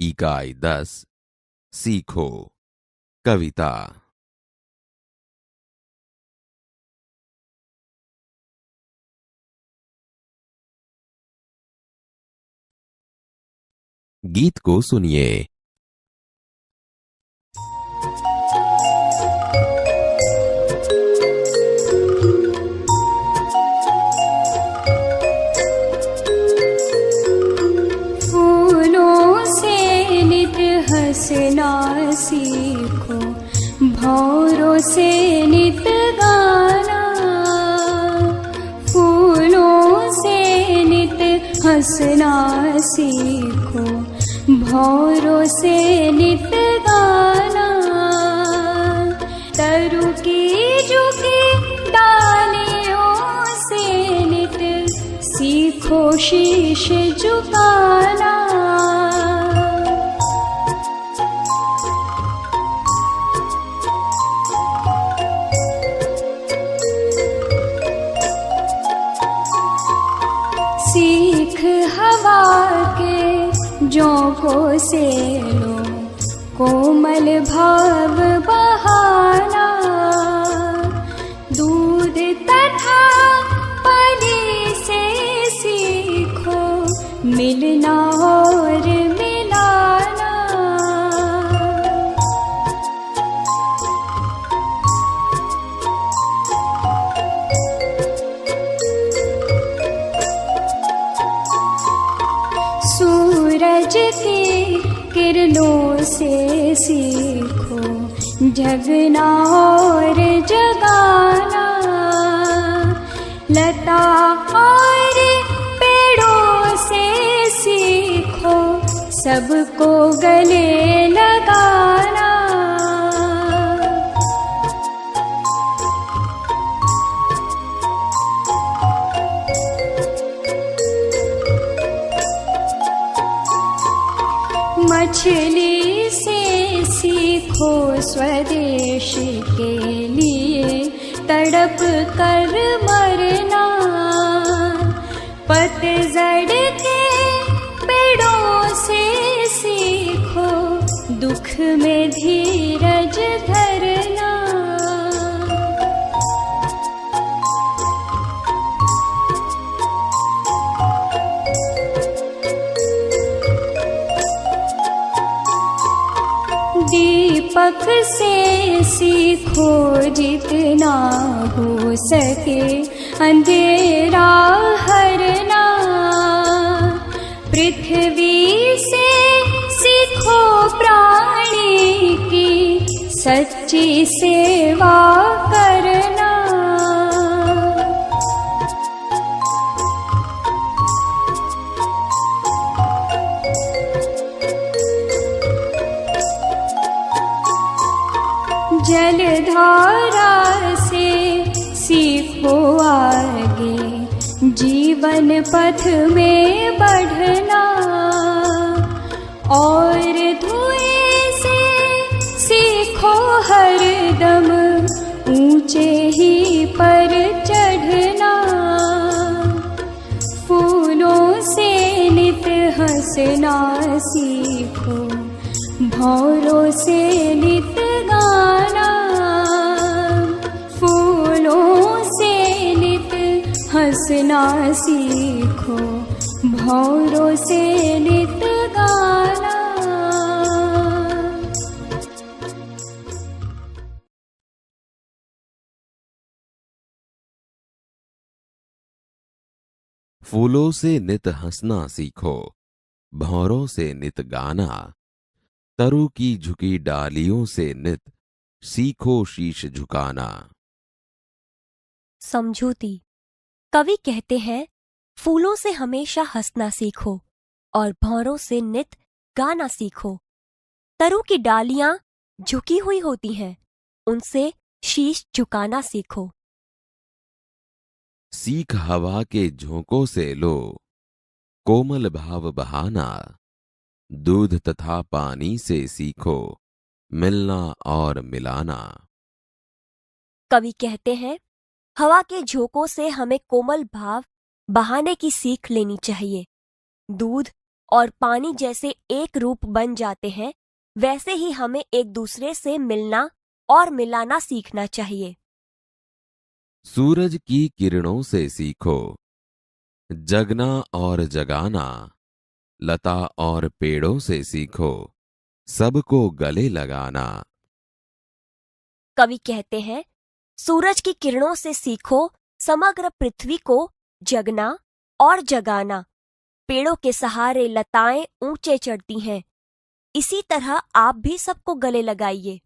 इकाई 10 सीखो कविता। गीत को सुनिए। फूलों से नित हंसना सीखो, भौरों से नित गाना। फूलों से नित हंसना सीखो, भौरों से नित गाना। तरु की झुकी डालियों से नित सीखो शीश झुकाना। सीख हवा के झोंकों से लो, कोमल भाव बहाना। दूध तथा पानी से सीखो, मिलना और मिलाना। सूरज की किरणों से सीखो, जगना और जगाना। लता और पेड़ों से सीखो, सबको गले लगाना। मछली से सीखो स्वदेश के लिए तड़प कर मरना। पतझड़ के पेड़ों से सीखो, दुख में धीरज धरना। दीपक से सीखो, जितना हो सके अंधेरा हरना। पृथ्वी से सीखो प्राणी की सच्ची सेवा करना। जलधारा से सीखो आगे, जीवन पथ में बढ़ना। और धुएं से सीखो हरदम ऊंचे ही पर चढ़ना। फूलों से नित हंसना सीखो, भौरों से नित गाना। फूलों से नित हंसना सीखो, भौरों से नित गाना। फूलों से नित हंसना सीखो, भौरों से नित गाना। तरु की झुकी डालियों से नित सीखो शीश झुकाना। समझौती। कवि कहते हैं, फूलों से हमेशा हंसना सीखो और भौरों से नित गाना सीखो। तरु की डालियां झुकी हुई होती हैं, उनसे शीश झुकाना सीखो। सीख हवा के झोंकों से लो, कोमल भाव बहाना। दूध तथा पानी से सीखो, मिलना और मिलाना। कवि कहते हैं, हवा के झोंकों से हमें कोमल भाव बहाने की सीख लेनी चाहिए। दूध और पानी जैसे एक रूप बन जाते हैं, वैसे ही हमें एक दूसरे से मिलना और मिलाना सीखना चाहिए। सूरज की किरणों से सीखो, जगना और जगाना। लता और पेड़ों से सीखो, सबको गले लगाना। कवि कहते हैं, सूरज की किरणों से सीखो समग्र पृथ्वी को जगना और जगाना। पेड़ों के सहारे लताएं ऊंचे चढ़ती हैं, इसी तरह आप भी सबको गले लगाइए।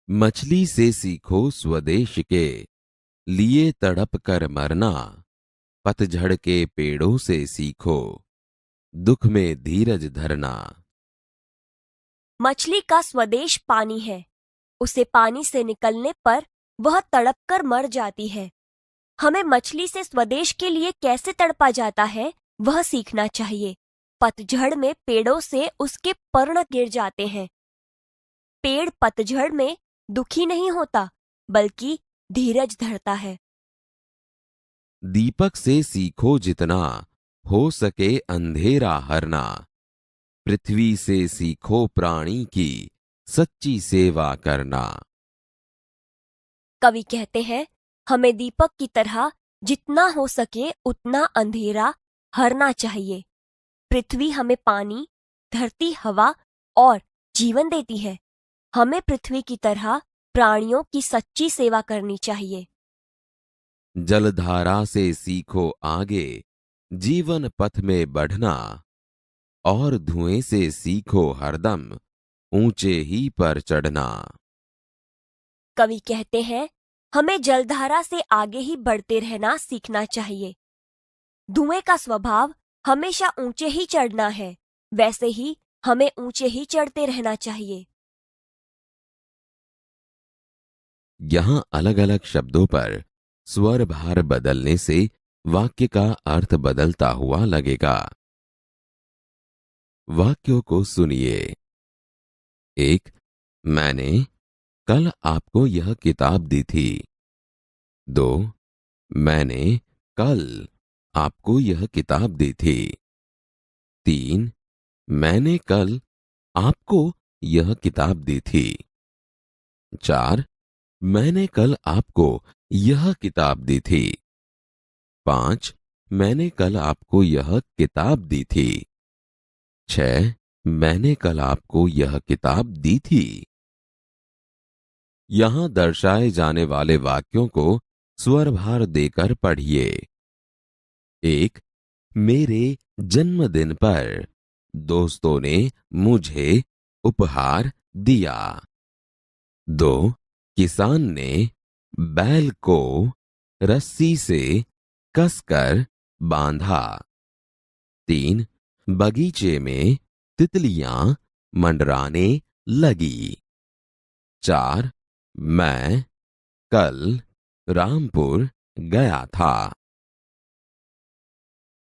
मछली से सीखो स्वदेश के लिए तड़प कर मरना। पतझड़ के पेड़ों से सीखो, दुख में धीरज धरना। मछली का स्वदेश पानी है, उसे पानी से निकलने पर वह तड़पकर मर जाती है। हमें मछली से स्वदेश के लिए कैसे तड़पा जाता है वह सीखना चाहिए। पतझड़ में पेड़ों से उसके पर्ण गिर जाते हैं। पेड़ पतझड़ में दुखी नहीं होता, बल्कि धीरज धरता है। दीपक से सीखो जितना हो सके अंधेरा हरना। पृथ्वी से सीखो प्राणी की सच्ची सेवा करना। कवि कहते हैं, हमें दीपक की तरह जितना हो सके उतना अंधेरा हरना चाहिए। पृथ्वी हमें पानी, धरती, हवा और जीवन देती है। हमें पृथ्वी की तरह प्राणियों की सच्ची सेवा करनी चाहिए। जलधारा से सीखो आगे जीवन पथ में बढ़ना। और धुएं से सीखो हरदम ऊंचे ही पर चढ़ना। कवि कहते हैं, हमें जलधारा से आगे ही बढ़ते रहना सीखना चाहिए। धुएं का स्वभाव हमेशा ऊंचे ही चढ़ना है, वैसे ही हमें ऊंचे ही चढ़ते रहना चाहिए। यहां अलग अलग शब्दों पर स्वर भार बदलने से वाक्य का अर्थ बदलता हुआ लगेगा। वाक्यों को सुनिए। 1. मैंने कल आपको यह किताब दी थी। 2. मैंने कल आपको यह किताब दी थी। 3. मैंने कल आपको यह किताब दी थी। 4. मैंने कल आपको यह किताब दी थी। 5. मैंने कल आपको यह किताब दी थी। 6. मैंने कल आपको यह किताब दी थी। यहां दर्शाए जाने वाले वाक्यों को स्वरभार देकर पढ़िए। 1. मेरे जन्मदिन पर दोस्तों ने मुझे उपहार दिया। 2. किसान ने बैल को रस्सी से कसकर बांधा। 3. बगीचे में तितलियां मंडराने लगी। 4. मैं कल रामपुर गया था।